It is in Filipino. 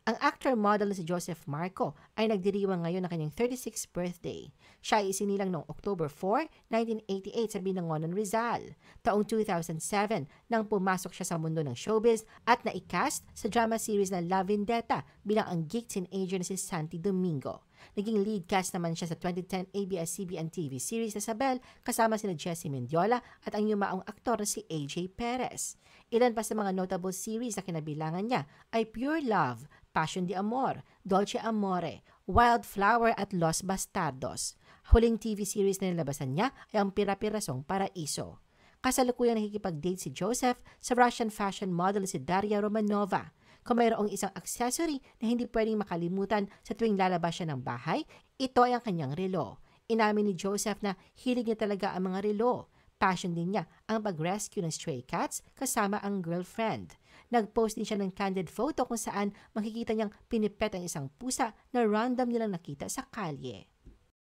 Ang actor-model na si Joseph Marco ay nagdiriwang ngayon ng kanyang 36th birthday. Siya ay isinilang noong October 4, 1988 sa Binangonan, Rizal. Taong 2007 nang pumasok siya sa mundo ng showbiz at naikast sa drama series na La Vendetta bilang ang geek teenager na si Santi Domingo. Naging lead cast naman siya sa 2010 ABS-CBN TV series na Sabel kasama sina Jessie Mendiola at ang yumaong aktor na si AJ Perez. Ilan pa sa mga notable series na kinabilangan niya ay Pure Love, Passion de Amor, Dolce Amore, Wildflower at Los Bastardos. Huling TV series na nilabasan niya ay ang Pira-Pirasong Paraiso. Kasalukuyang nakikipag-date si Joseph sa Russian fashion model si Daria Romanova. Kung mayroong isang accessory na hindi pwedeng makalimutan sa tuwing lalabas siya ng bahay, ito ay ang kanyang relo. Inamin ni Joseph na hilig niya talaga ang mga relo. Passion din niya ang pag-rescue ng stray cats kasama ang girlfriend. Nag-post din siya ng candid photo kung saan makikita niyang pinipet ang isang pusa na random nilang nakita sa kalye.